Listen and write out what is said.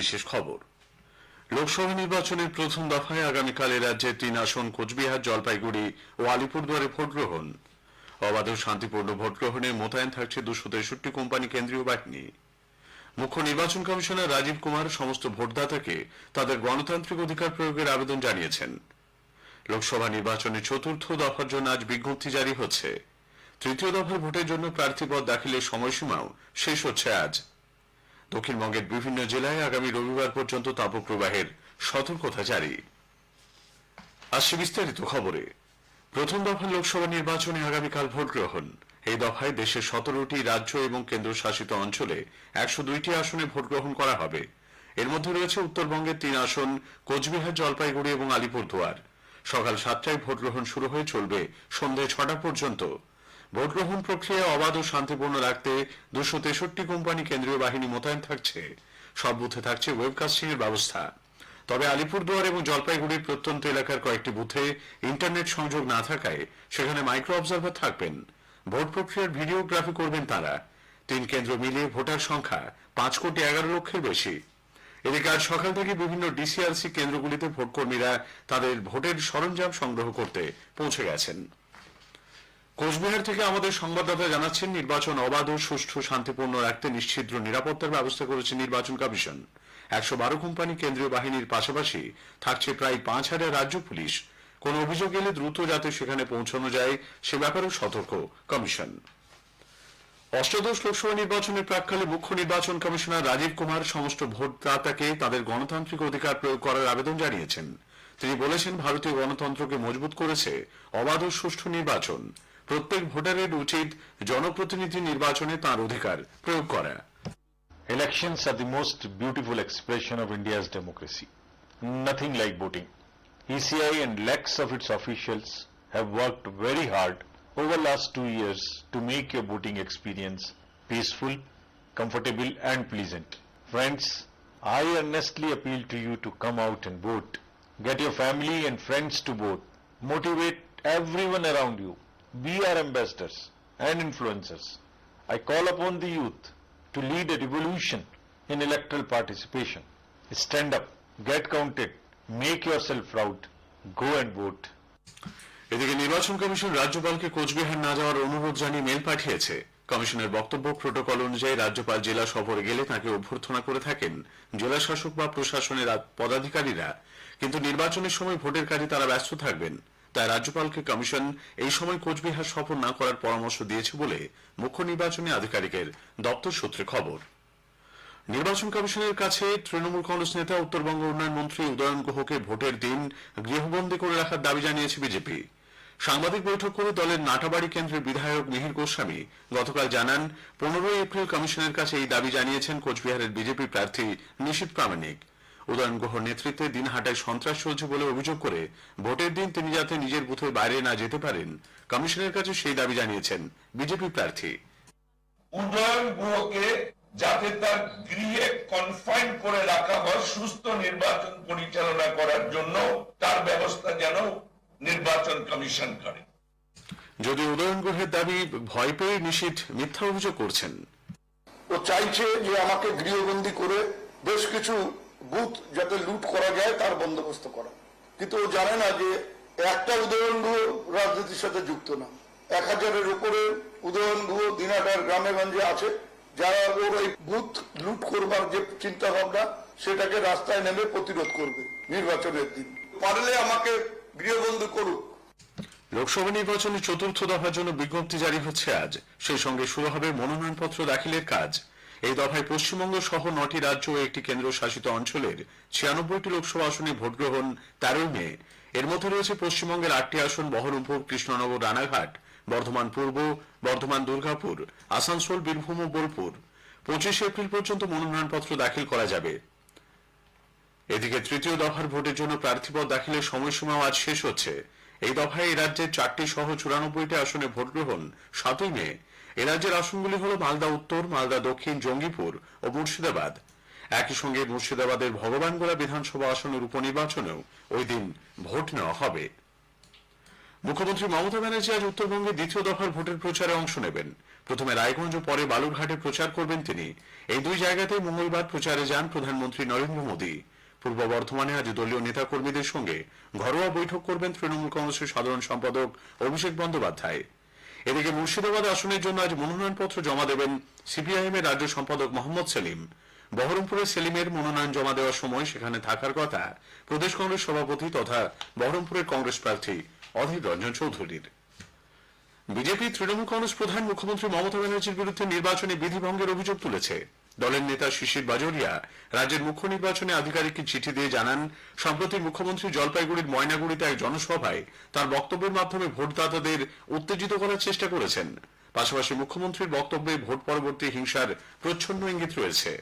বিশেষ খবর। লোকসভা নির্বাচনের প্রথম দফায় আগামীকাল রাজ্যের 3 আসন কোচবিহার, জলপাইগুড়ি ও আলিপুরদুয়ারে ভোট গ্রহণ। অবাধ ও শান্তিপূর্ণ ভোট গ্রহণে মোতায়েন থাকছে 263 কোম্পানি কেন্দ্রীয় বাহিনী। মুখ্য নির্বাচন কমিশনার রাজীব কুমার সমস্ত ভোটদাতাকে তাদের গণতান্ত্রিক অধিকার প্রয়োগের আবেদন জানিয়েছেন। লোকসভা নির্বাচনের চতুর্থ দফার জন্য আজ বিজ্ঞপ্তি জারি হচ্ছে। তৃতীয় দফার ভোটের জন্য প্রার্থীপদ দাখিলের সময়সীমাও শেষ হচ্ছে আজ। দক্ষিণবঙ্গের বিভিন্ন জেলায় আগামী রবিবার পর্যন্ত তাপপ্রবাহের সতর্কতা জারি। আসছে বিস্তারিত খবরে। প্রথম দফা লোকসভা নির্বাচনে আগামীকাল ভোট গ্রহণ। এই দফায় দেশের 17টি রাজ্য এবং কেন্দ্রশাসিত অঞ্চলে 102টি আসনে ভোট গ্রহণ করা হবে। এর মধ্যে রয়েছে উত্তরবঙ্গের 3 আসন কোচবিহার, জলপাইগুড়ি এবং আলিপুরদুয়ার। সকাল 7টায় ভোট গ্রহণ শুরু হয়ে চলবে সন্ধ্যে 6টা পর্যন্ত। ভোট গ্রহণ প্রক্রিয়া অবাধ ও শান্তিপূর্ণ রাখতে 263 কোম্পানি কেন্দ্রীয় বাহিনী মোতায়েন থাকছে। সব বুথে থাকছে ওয়েবকাস্টিং এর ব্যবস্থা। তবে আলিপুরদুয়ার এবং জলপাইগুড়ির প্রত্যন্ত এলাকার কয়েকটি বুথে ইন্টারনেট সংযোগ না থাকায় সেখানে মাইক্রো অবজারভার থাকবেন। ভোট প্রক্রিয়ার ভিডিওগ্রাফি করবেন তারা। 3 কেন্দ্র মিলিয়ে ভোটার সংখ্যা 5,11,00,000-এর বেশি। এদিকে আজ সকাল থেকে বিভিন্ন ডিসিআরসি কেন্দ্রগুলিতে ভোটকর্মীরা তাদের ভোটের সরঞ্জাম সংগ্রহ করতে পৌঁছে গেছেন। কোচবিহার থেকে আমাদের সংবাদদাতা জানাচ্ছেন, নির্বাচন অবাধ ও সুষ্ঠু শান্তিপূর্ণ রাখতে নিশ্ছিদ্র নিরাপত্তার ব্যবস্থা করেছে নির্বাচন কমিশন। 112 কোম্পানি কেন্দ্রীয় বাহিনীর পাশাপাশি থাকছে প্রায় 5,000 রাজ্য পুলিশ। কোন অভিযোগ এলে দ্রুত যাতে সেখানে পৌঁছানো যায় সে ব্যাপারেও সতর্ক কমিশন। অষ্টাদশ লোকসভা নির্বাচনের প্রাক্কালে মুখ্য নির্বাচন কমিশনার রাজীব কুমার সমস্ত ভোটদাতাকে তাদের গণতান্ত্রিক অধিকার প্রয়োগ করার আবেদন জানিয়েছেন। তিনি বলেছেন, ভারতীয় গণতন্ত্রকে মজবুত করেছে অবাধ ও সুষ্ঠু নির্বাচন। প্রত্যেক ভোটারের উচিত জনপ্রতিনিধি নির্বাচনে তার অধিকার প্রয়োগ করা। Elections are the most beautiful expression of India's democracy. Nothing like voting. ECI and lakhs of its officials have worked very hard over last 2 years to make your voting experience peaceful, comfortable and pleasant. Friends, I earnestly appeal to you to come out and vote. Get your family and friends to vote. Motivate everyone around you. Be our ambassadors and influencers. I call upon the youth to lead a revolution in electoral participation. Stand up, get counted, make yourself proud, go and vote. এদিকে নির্বাচন commission রাজ্যপালকে Cooch Behar না যাওয়ার অনুরোধ জানিয়ে mail পাঠিয়েছে। কমিশনের বক্তব্য, protocol অনুযায়ী রাজ্যপাল জেলা সফরে গেলে তাকে অভ্যর্থনা করে থাকেন জেলা শাসক বা প্রশাসনের পদাধিকারীরা, কিন্তু নির্বাচনের সময় ভোটের কাজে তারা ব্যস্ত থাকবেন। তাই রাজ্যপালকে কমিশন এই সময় কোচবিহার সফর না করার পরামর্শ দিয়েছে বলে মুখ্য নির্বাচনী আধিকারিকের দপ্তর সূত্রে খবর। নির্বাচন কমিশনের কাছে তৃণমূল কংগ্রেস নেতা উত্তরবঙ্গ উন্নয়ন মন্ত্রী উদয়ন গুহকে ভোটের দিন গৃহবন্দী করে রাখার দাবি জানিয়েছে বিজেপি। সাংবাদিক বৈঠক করে দলের নাটাবাড়ি কেন্দ্রের বিধায়ক মিহির গোস্বামী গতকাল জানান, 15 এপ্রিল কমিশনের কাছে এই দাবি জানিয়েছেন কোচবিহারের বিজেপি প্রার্থী নিশীথ প্রামাণিক। উদয়ন গুহর নেতৃত্বে দিনহাটায় সন্ত্রাস চলছে বলে অভিযোগ করে ভোটের দিন তিনি যাতে নিজের বুথের বাইরে না যেতে পারেন, কমিশনের কাছে সেই দাবি জানিয়েছেন বিজেপি প্রার্থী। উদয়ন গুহকে যাতে তার গৃহে কনফাইন করে রাখা হয় সুস্থ নির্বাচন পরিচালনা করার জন্য, তার ব্যবস্থা যেন নির্বাচন কমিশন করে। যদি উদয়ন গুহের দাবি ভয় পেয়ে নিশীথ মিথ্যা অভিযোগ করছেন। ও চাইছে যে আমাকে গৃহবন্দী করে বেশ কিছু বুথ যাতে লুট করা যায় তার বন্দোবস্ত করা, কিন্তু ও জানে না যে একটা উদয়ন গুহ রাজনীতির সাথে যুক্ত না। 1000-এর উপরে উদয়ন গুহ দিনাটার গ্রামে গঞ্জে আছে, যারা ওর এই বুথ লুট করবার যে চিন্তা ভাবনা সেটাকে রাস্তায় নেমে প্রতিরোধ করবে নির্বাচনের দিন। পারলে আমাকে গৃহবন্দী করুক। লোকসভা নির্বাচনের চতুর্থ দফার জন্য বিজ্ঞপ্তি জারি হচ্ছে আজ। সেই সঙ্গে শুরু হবে মনোনয়নপত্র দাখিলের কাজ। এই দফায় পশ্চিমবঙ্গ সহ 9টি রাজ্য ও একটি কেন্দ্রশাসিত অঞ্চলের 96টি লোকসভা আসনে ভোট গ্রহণ 13 মে। এর মধ্যে রয়েছে পশ্চিমবঙ্গের 8টি আসন বহরমপুর, কৃষ্ণনগর, রানাঘাট, বর্ধমান পূর্ব, বর্ধমান দুর্গাপুর, আসানসোল, বীরভূম ও বোলপুর। 25 এপ্রিল পর্যন্ত মনোনয়নপত্র দাখিল করা যাবে। এদিকে তৃতীয় দফার ভোটের জন্য প্রার্থীপদ দাখিলের সময়সীমাও আজ শেষ হচ্ছে। এই দফায় এই রাজ্যের 4টি সহ 94টি আসনে ভোট গ্রহণ 7 মে। এ রাজ্যের আসনগুলি হল মালদা উত্তর, মালদা দক্ষিণ, জঙ্গিপুর ও মুর্শিদাবাদ। একই সঙ্গে মুর্শিদাবাদের ভগবানগোলা বিধানসভা আসনের উপনির্বাচনেও ওই দিন ভোট নেওয়া হবে। মুখ্যমন্ত্রী মমতা ব্যানার্জি আজ উত্তরবঙ্গে দ্বিতীয় দফার ভোটের প্রচারে অংশ নেবেন। প্রথমে রায়গঞ্জ ও পরে বালুরঘাটে প্রচার করবেন তিনি। এই দুই জায়গাতেই মঙ্গলবার প্রচারে যান প্রধানমন্ত্রী নরেন্দ্র মোদী। পূর্ব বর্ধমানে আজ দলীয় নেতাকর্মীদের সঙ্গে ঘরোয়া বৈঠক করবেন তৃণমূল কংগ্রেসের সাধারণ সম্পাদক অভিষেক বন্দ্যোপাধ্যায়। এদিকে মুর্শিদাবাদ আসনের জন্য আজ মনোনয়নপত্র জমা দেবেন সিপিআইএম এর রাজ্য সম্পাদক মোহাম্মদ সেলিম। বহরমপুরে সেলিমের মনোনয়ন জমা দেওয়ার সময় সেখানে থাকার কথা প্রদেশ কংগ্রেস সভাপতি তথা বহরমপুরের কংগ্রেস প্রার্থী অধীর রঞ্জন চৌধুরীর। বিজেপি তৃণমূল কংগ্রেস প্রধান মুখ্যমন্ত্রী মমতা ব্যানার্জির বিরুদ্ধে নির্বাচনী বিধিভঙ্গের অভিযোগ তুলেছে। দলের নেতা শিশির বাজোরিয়া রাজ্যের মুখ্য নির্বাচনী আধিকারিককে চিঠি দিয়ে জানান, সম্প্রতি মুখ্যমন্ত্রী জলপাইগুড়ির ময়নাগুড়িতে এক জনসভায় তার বক্তব্যের মাধ্যমে ভোটদাতাদের উত্তেজিত করার চেষ্টা করেছেন। পাশাপাশি মুখ্যমন্ত্রীর বক্তব্যে ভোট পরবর্তী হিংসার প্রচ্ছন্ন ইঙ্গিত রয়েছে।